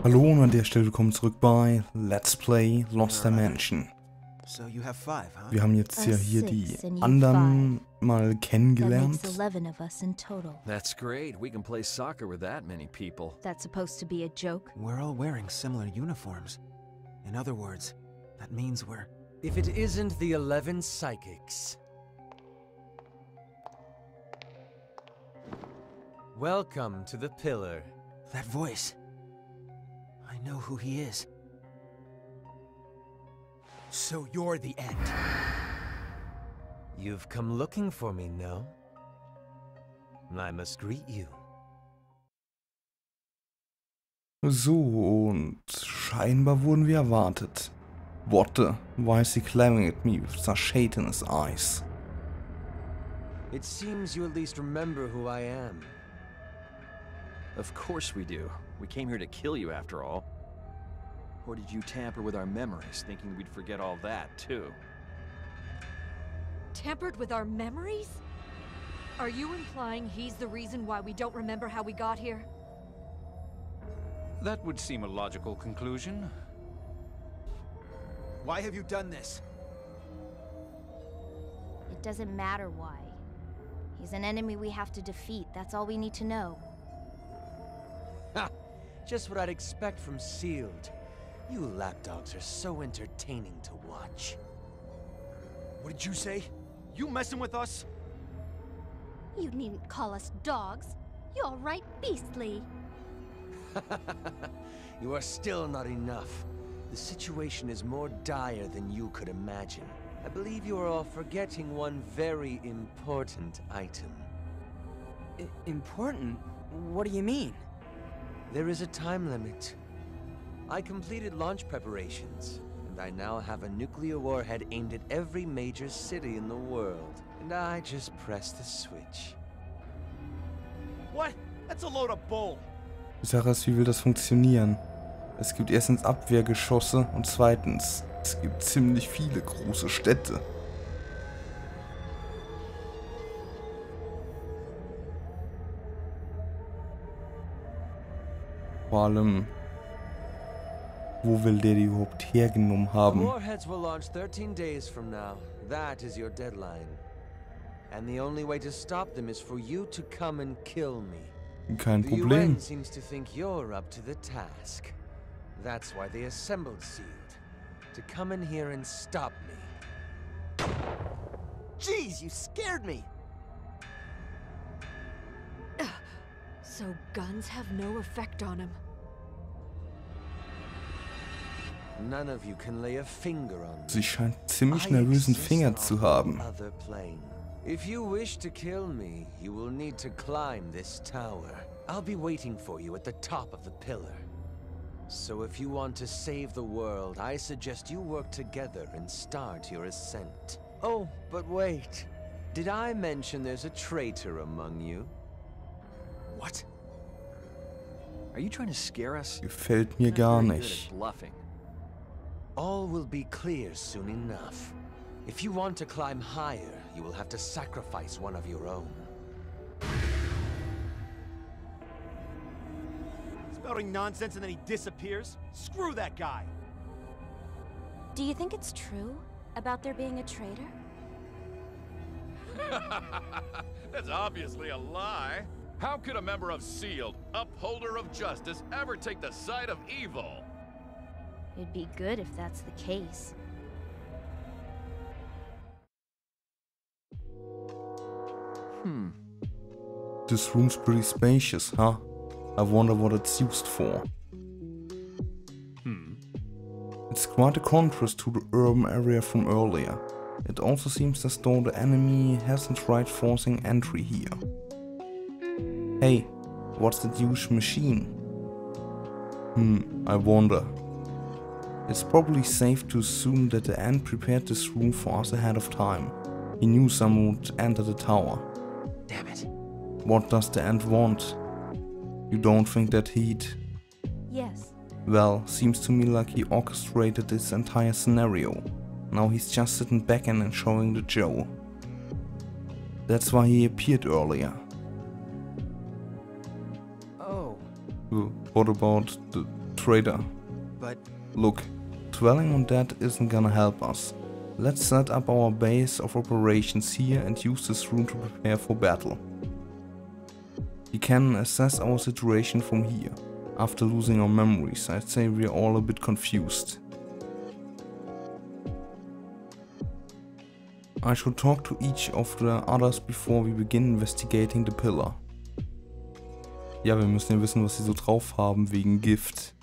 Hallo und an der Stelle willkommen zurück bei Let's Play Lost Dimension. Wir haben jetzt ja hier die anderen mal kennengelernt. That's great. We can play soccer with that many people. That's supposed to be a joke. We're all wearing similar uniforms. In other words, that means we're... If it isn't the 11 psychics. Welcome to the pillar. That voice. I know who he is. So you're the end. You've come looking for me, no? I must greet you. So, und scheinbar wurden wir erwartet. What? Why is he glaring at me with such hate in his eyes? It seems you at least remember who I am. Of course we do. We came here to kill you after all. Or did you tamper with our memories, thinking we'd forget all that, too? Tampered with our memories? Are you implying he's the reason why we don't remember how we got here? That would seem a logical conclusion. Why have you done this? It doesn't matter why. He's an enemy we have to defeat, that's all we need to know. Ha! Just what I'd expect from Sealed. You lapdogs are so entertaining to watch. What did you say? You messing with us? You needn't call us dogs. You're right beastly. You are still not enough. The situation is more dire than you could imagine. I believe you are all forgetting one very important item. Important? What do you mean? There is a time limit. I completed launch preparations, and I now have a nuclear warhead aimed at every major city in the world. And I just pressed the switch. What? That's a load of bull. Die Sache ist, wie will das funktionieren? Es gibt erstens Abwehrgeschosse und zweitens, es gibt ziemlich viele große Städte. Vor allem, wo will der die überhaupt hergenommen haben? The warheads will launch 13 days from now. That is your deadline. And the only way to stop them is for you to come and kill me. Kein The Problem. UN seems to think you're up to the task. That's why they assembled Sealed. To come in here and stop me. Jeez, you scared me! So guns have no effect on him. None of you can lay a finger on me. Sie scheint ziemlich nervösen Finger zu haben. Other plane. If you wish to kill me, you will need to climb this tower. I'll be waiting for you at the top of the pillar. So if you want to save the world, I suggest you work together and start your ascent. Oh, but wait. Did I mention there's a traitor among you? What? Are you trying to scare us? Gefällt mir gar nicht. Bluffing. All will be clear soon enough. If you want to climb higher, you will have to sacrifice one of your own. Spouting nonsense and then he disappears? Screw that guy! Do you think it's true about there being a traitor? That's obviously a lie. How could a member of Sealed, upholder of justice, ever take the side of evil? It'd be good if that's the case. This room's pretty spacious, huh? I wonder what it's used for. It's quite a contrast to the urban area from earlier. It also seems as though the enemy hasn't tried forcing entry here. Hey, what's that huge machine? I wonder. It's probably safe to assume that the Ant prepared this room for us ahead of time. He knew someone would enter the tower. Damn it. What does the Ant want? You don't think that he'd... Yes. Well, seems to me like he orchestrated this entire scenario. Now he's just sitting back and enjoying the show. That's why he appeared earlier. Oh. What about the Traitor. But Look, dwelling on that isn't gonna help us. Let's set up our base of operations here and use this room to prepare for battle. We can assess our situation from here. After losing our memories, I'd say we're all a bit confused. I should talk to each of the others before we begin investigating the pillar. Ja, wir müssen ja wissen, was sie so drauf haben wegen Gift.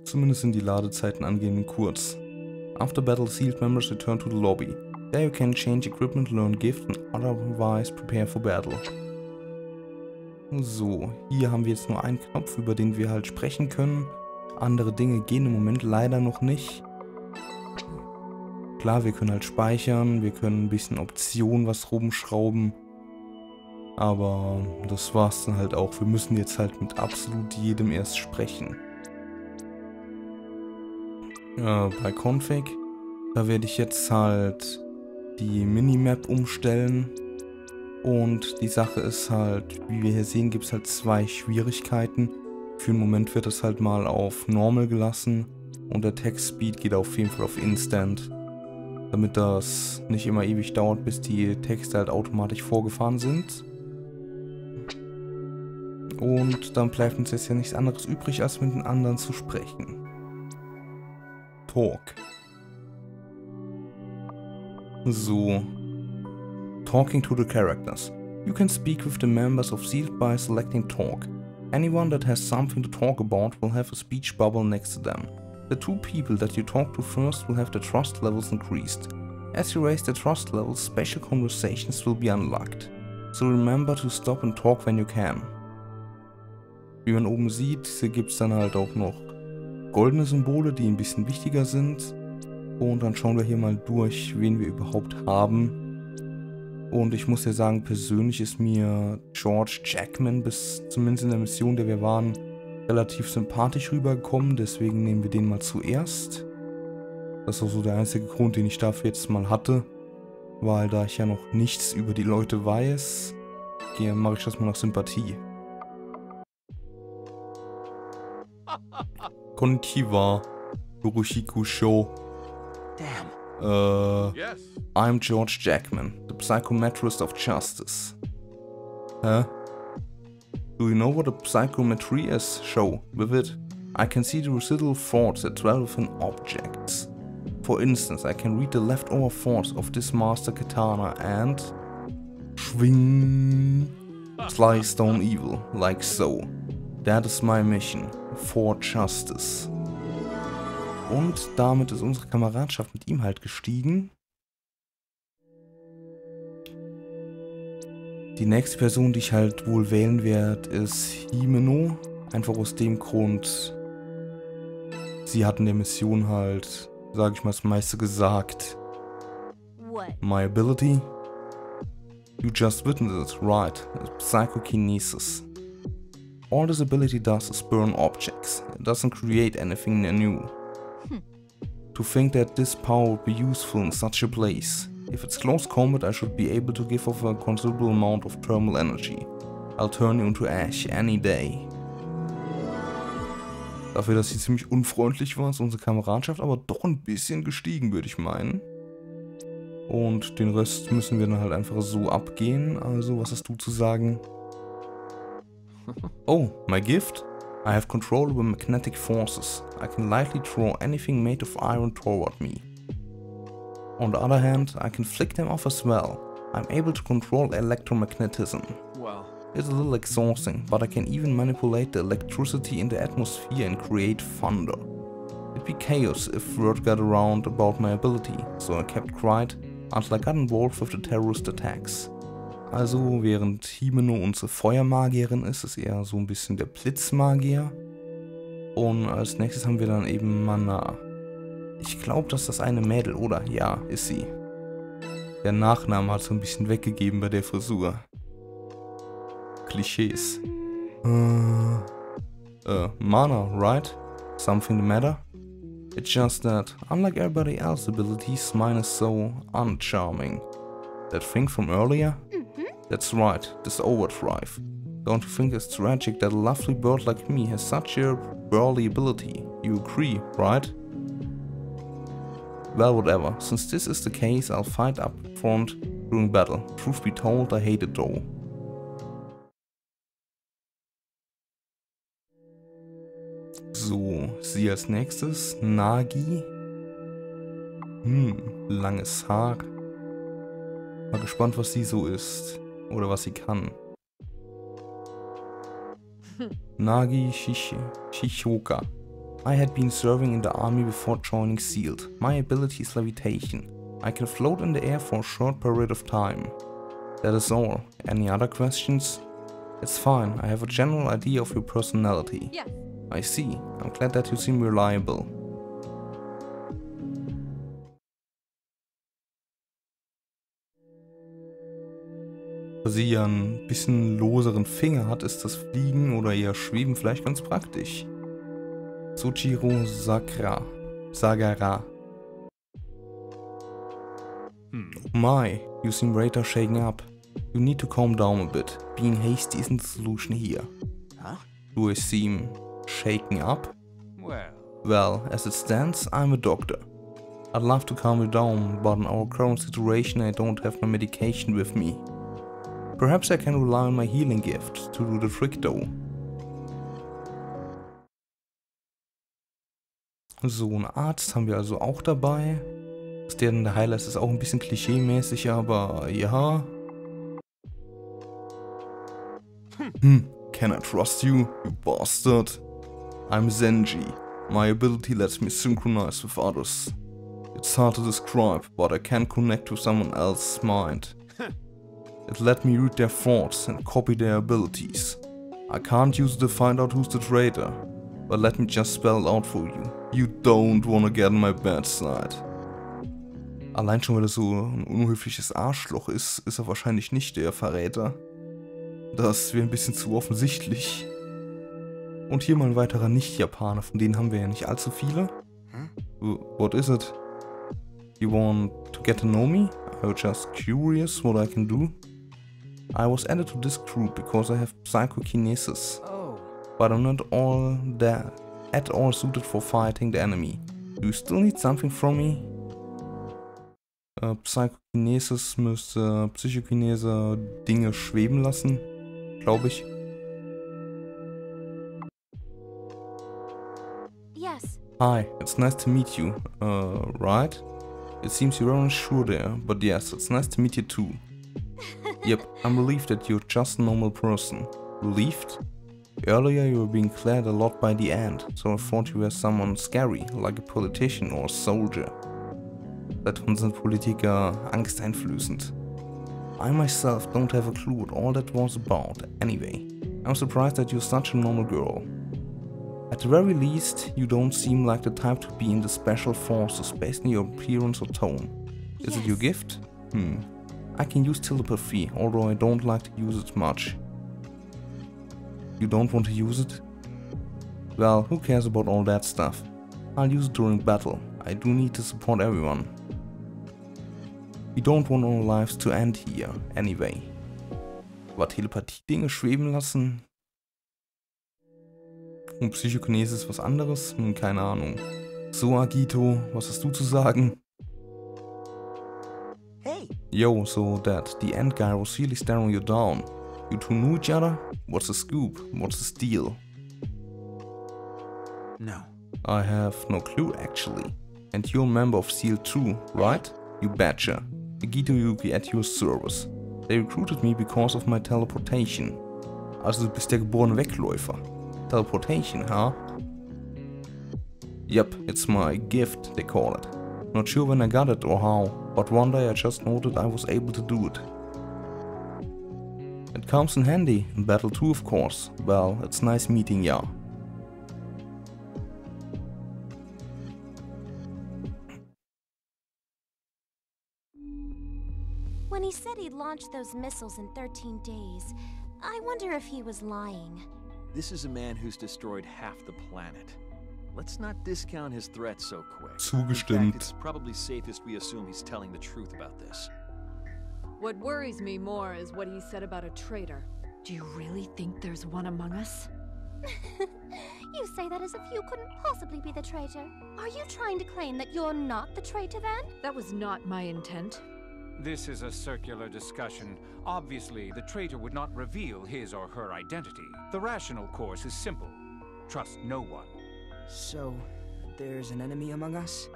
Zumindest sind die Ladezeiten angenehm kurz. After battle, sealed members return to the lobby. There you can change equipment, learn gift and otherwise prepare for battle. So, hier haben wir jetzt nur einen Knopf, über den wir halt sprechen können. Andere Dinge gehen im Moment leider noch nicht. Klar, wir können halt speichern, wir können ein bisschen Optionen was rumschrauben. Aber das war's dann halt auch. Wir müssen jetzt halt mit absolut jedem erst sprechen. Bei Config, da werde ich jetzt halt die Minimap umstellen. Und die Sache ist halt, wie wir hier sehen, gibt es halt zwei Schwierigkeiten. Für den Moment wird das halt mal auf Normal gelassen und der Text-Speed geht auf jeden Fall auf Instant. Damit das nicht immer ewig dauert, bis die Texte halt automatisch vorgefahren sind. Und dann bleibt uns jetzt ja nichts anderes übrig, als mit den anderen zu sprechen. Talk. So. Talking to the characters. You can speak with the members of Sealed by selecting Talk. Anyone that has something to talk about will have a speech bubble next to them. The two people that you talk to first will have their trust levels increased. As you raise their trust levels, special conversations will be unlocked. So remember to stop and talk when you can. Wie man oben sieht, hier gibt es dann halt auch noch goldene Symbole, die ein bisschen wichtiger sind. Und dann schauen wir hier mal durch, wen wir überhaupt haben. Und ich muss ja sagen, persönlich ist mir George Jackman bis zumindest in der Mission, der wir waren, relativ sympathisch rübergekommen. Deswegen nehmen wir den mal zuerst. Das ist auch so der einzige Grund, den ich dafür jetzt mal hatte. Weil da ich ja noch nichts über die Leute weiß, mache ich das mal nach Sympathie. Konnichiwa, Yoroshiku Sho. damn. Yes. I'm George Jackman, the psychometrist of justice. Huh? Do you know what a psychometry is? Show. With it, I can see the residual thoughts that dwell within objects. For instance, I can read the leftover thoughts of this master katana and swing, slice down evil, like so. That is my mission, for justice. Und damit ist unsere Kameradschaft mit ihm halt gestiegen. Die nächste Person, die ich halt wohl wählen werde, ist Himeno. Einfach aus dem Grund, sie hat in der Mission halt, sag ich mal, das meiste gesagt. What? My ability? You just witnessed it, right? Psychokinesis. All this ability does is burn objects. It doesn't create anything new. To think that this power would be useful in such a place. If it's close combat, I should be able to give off a considerable amount of thermal energy. I'll turn you into ash any day. Dafür, dass sie ziemlich unfreundlich war, ist unsere Kameradschaft aber doch ein bisschen gestiegen, würde ich meinen. Und den Rest müssen wir dann halt einfach so abgehen. Also, was hast du zu sagen? Oh, my gift? I have control over magnetic forces. I can lightly throw anything made of iron toward me. On the other hand, I can flick them off as well. I'm able to control electromagnetism. Wow. It's a little exhausting, but I can even manipulate the electricity in the atmosphere and create thunder. It'd be chaos if word got around about my ability, so I kept quiet until I got involved with the terrorist attacks. Also, während Himeno unsere Feuermagierin ist, ist eher so ein bisschen der Blitzmagier. Und als nächstes haben wir dann eben Mana. Ich glaube, das ist das eine Mädel, oder? Ja, ist sie. Der Nachname hat so ein bisschen weggegeben bei der Frisur. Klischees. Mana, right? Something the matter? It's just that, unlike everybody else's abilities, mine is so uncharming. That thing from earlier? That's right, this overdrive. Don't you think it's tragic that a lovely bird like me has such a burly ability? You agree, right? Well, whatever. Since this is the case, I'll fight up front during battle. Truth be told, I hate it though. So, sie als nächstes. Nagi. Langes Haar. Mal gespannt, was sie so ist. Oder was sie kann. Nagi Shishoka. I had been serving in the army before joining SEALed. My ability is levitation. I can float in the air for a short period of time. That is all. Any other questions? It's fine, I have a general idea of your personality. Yes. I see. I'm glad that you seem reliable. Da sie ja ein bisschen loseren Finger hat, ist das Fliegen oder eher Schweben vielleicht ganz praktisch. Tsuchiro Sagara. Oh my, you seem rather shaken up. You need to calm down a bit. Being hasty isn't the solution here. Huh? Do I seem shaken up? Well, as it stands, I'm a doctor. I'd love to calm you down, but in our current situation I don't have my medication with me. Perhaps I can rely on my healing gift to do the trick though. So, einen Arzt haben wir also auch dabei. Was der denn der Heiler ist auch ein bisschen klischee-mäßig, aber ja. Can I trust you, you bastard? I'm Zenji. My ability lets me synchronize with others. It's hard to describe, but I can connect with someone else's mind. It let me read their thoughts and copy their abilities. I can't use it to find out who's the traitor, but let me just spell it out for you. You don't wanna get on my bad side. Allein schon, weil er so ein unhöfliches Arschloch ist, ist er wahrscheinlich nicht der Verräter. Das wäre ein bisschen zu offensichtlich. Und hier mal ein weiterer Nicht-Japaner, von denen haben wir ja nicht allzu viele. What is it? You want to get to know me? I'm just curious what I can do. I was added to this group because I have psychokinesis. But I'm not at all suited for fighting the enemy. Do you still need something from me? Psychokinesis müsste Psychokinese Dinge schweben lassen, glaube ich. Yes. Hi, it's nice to meet you. Right? It seems you're unsure there, but yes, it's nice to meet you too. Yep, I'm relieved that you're just a normal person. Relieved? Earlier you were being clad a lot by the end, so I thought you were someone scary, like a politician or a soldier. Seit wann sind Politiker angsteinflößend? I myself don't have a clue what all that was about, anyway. I'm surprised that you're such a normal girl. At the very least, you don't seem like the type to be in the special forces based on your appearance or tone. Is it your gift? I can use telepathy, although I don't like to use it much. You don't want to use it? Well, who cares about all that stuff? I'll use it during battle. I do need to support everyone. We don't want our lives to end here, anyway. Aber Telepathie-Dinge schweben lassen? Und Psychokinese ist was anderes? Keine Ahnung. So, Agito, was hast du zu sagen? Hey! Yo, so that the end guy was really staring you down. You two knew each other? What's the scoop? What's the deal? No. I have no clue actually. And you're a member of SEAL too, right? You betcha. Agito Yuki at your service. They recruited me because of my teleportation. Also du bist der geborene Wegläufer. Teleportation, huh? Yep, it's my gift, they call it. Not sure when I got it or how, but one day I just noted I was able to do it. It comes in handy, in battle too of course. Well, it's nice meeting ya. When he said he'd launch those missiles in 13 days, I wonder if he was lying. This is a man who's destroyed half the planet. Let's not discount his threat so quick. Zugestimmt. In fact, it's probably safest we assume he's telling the truth about this. What worries me more is what he said about a traitor. Do you really think there's one among us? You say that as if you couldn't possibly be the traitor. Are you trying to claim that you're not the traitor then? That was not my intent. This is a circular discussion. Obviously, the traitor would not reveal his or her identity. The rational course is simple. Trust no one. So, there's an enemy among us?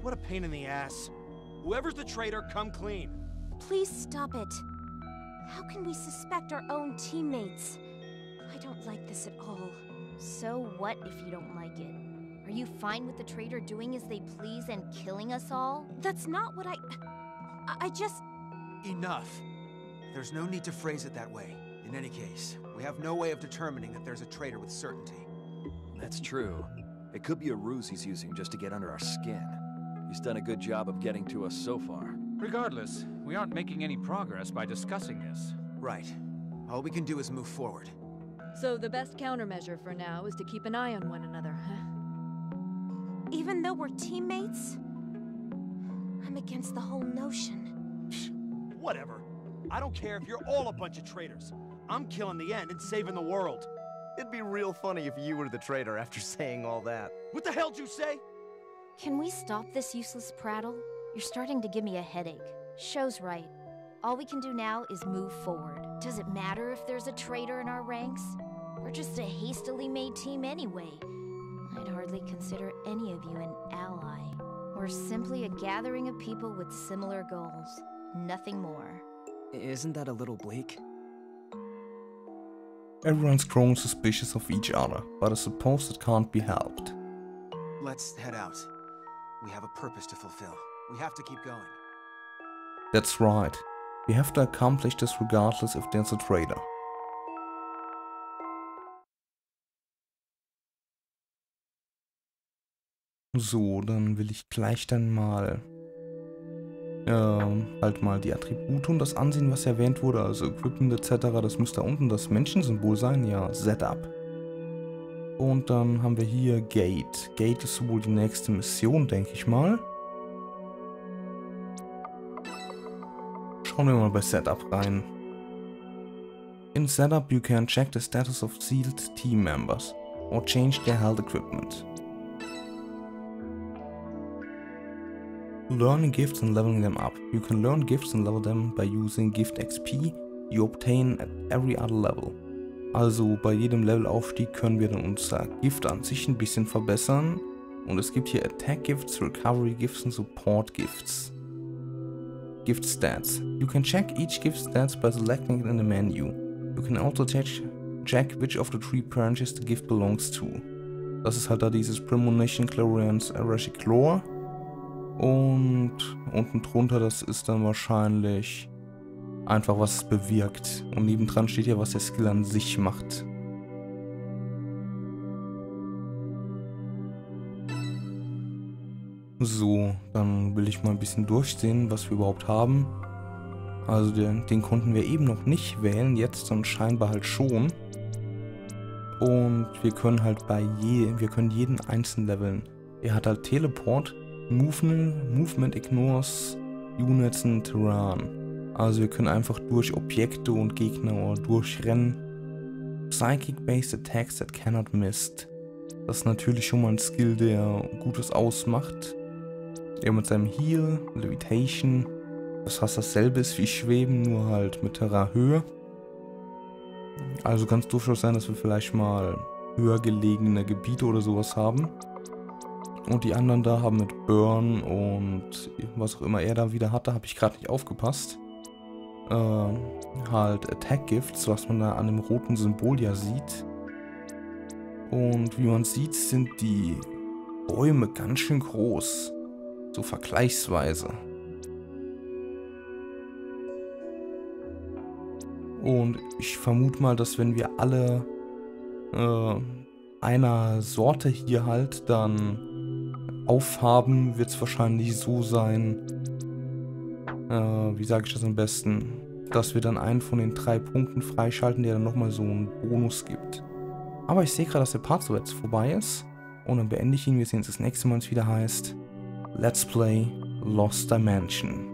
What a pain in the ass. Whoever's the traitor, come clean. Please stop it. How can we suspect our own teammates? I don't like this at all. So what if you don't like it? Are you fine with the traitor doing as they please and killing us all? That's not what I just... Enough. There's no need to phrase it that way. In any case, we have no way of determining that there's a traitor with certainty. That's true. It could be a ruse he's using just to get under our skin. He's done a good job of getting to us so far. Regardless, we aren't making any progress by discussing this. Right. All we can do is move forward. So the best countermeasure for now is to keep an eye on one another, huh? Even though we're teammates, I'm against the whole notion. Whatever. I don't care if you're all a bunch of traitors. I'm killing the end and saving the world. It'd be real funny if you were the traitor after saying all that. What the hell'd you say? Can we stop this useless prattle? You're starting to give me a headache. Show's right. All we can do now is move forward. Does it matter if there's a traitor in our ranks? We're just a hastily made team anyway. I'd hardly consider any of you an ally. We're simply a gathering of people with similar goals. Nothing more. Isn't that a little bleak? Everyone's growing suspicious of each other, but I suppose it can't be helped. Let's head out. We have a purpose to fulfill. We have to keep going. That's right. We have to accomplish this regardless if there's a traitor. So, dann will ich gleich dann mal halt mal die Attribute und das ansehen, was erwähnt wurde, also Equipment etc. Das müsste da unten das Menschensymbol sein, ja, Setup. Und dann haben wir hier Gate. Gate ist wohl die nächste Mission, denke ich mal. Schauen wir mal bei Setup rein. In Setup you can check the status of sealed team members or change their held equipment. Learning gifts and leveling them up. You can learn gifts and level them by using gift XP you obtain at every other level. Also bei jedem Levelaufstieg können wir dann unser Gift an sich ein bisschen verbessern. Und es gibt hier Attack Gifts, Recovery Gifts und Support Gifts. Gift Stats. You can check each gift stats by selecting it in the menu. You can also check which of the three branches the gift belongs to. Das ist halt da dieses Premonition, Clairvoyance, Arashiclore. Und unten drunter, das ist dann wahrscheinlich einfach, was es bewirkt. Und nebendran steht ja, was der Skill an sich macht. So, dann will ich mal ein bisschen durchsehen, was wir überhaupt haben. Also den konnten wir eben noch nicht wählen, jetzt dann scheinbar halt schon. Und wir können halt wir können jeden einzeln leveln. Er hat halt Teleport, Movement Ignores, Units und Terrain. Also wir können einfach durch Objekte und Gegner durchrennen. Psychic-based Attacks that cannot missed. Das ist natürlich schon mal ein Skill, der Gutes ausmacht. Er mit seinem Heal, Levitation, das heißt dasselbe ist wie Schweben, nur halt mit Terrain-Höhe. Also kann es durchaus sein, dass wir vielleicht mal höher gelegene Gebiete oder sowas haben. Und die anderen da haben mit Burn und was auch immer er da wieder hatte, habe ich gerade nicht aufgepasst. Halt Attack Gifts, was man da an dem roten Symbol ja sieht. Und wie man sieht, sind die Bäume ganz schön groß. So vergleichsweise. Und ich vermute mal, dass wenn wir alle einer Sorte hier halt dann aufhaben, wird es wahrscheinlich so sein, wie sage ich das am besten, dass wir dann einen von den 3 Punkten freischalten, der dann nochmal so einen Bonus gibt. Aber ich sehe gerade, dass der Part so jetzt vorbei ist. Und dann beende ich ihn. Wir sehen uns das nächste Mal, wenn es wieder heißt Let's Play Lost Dimension.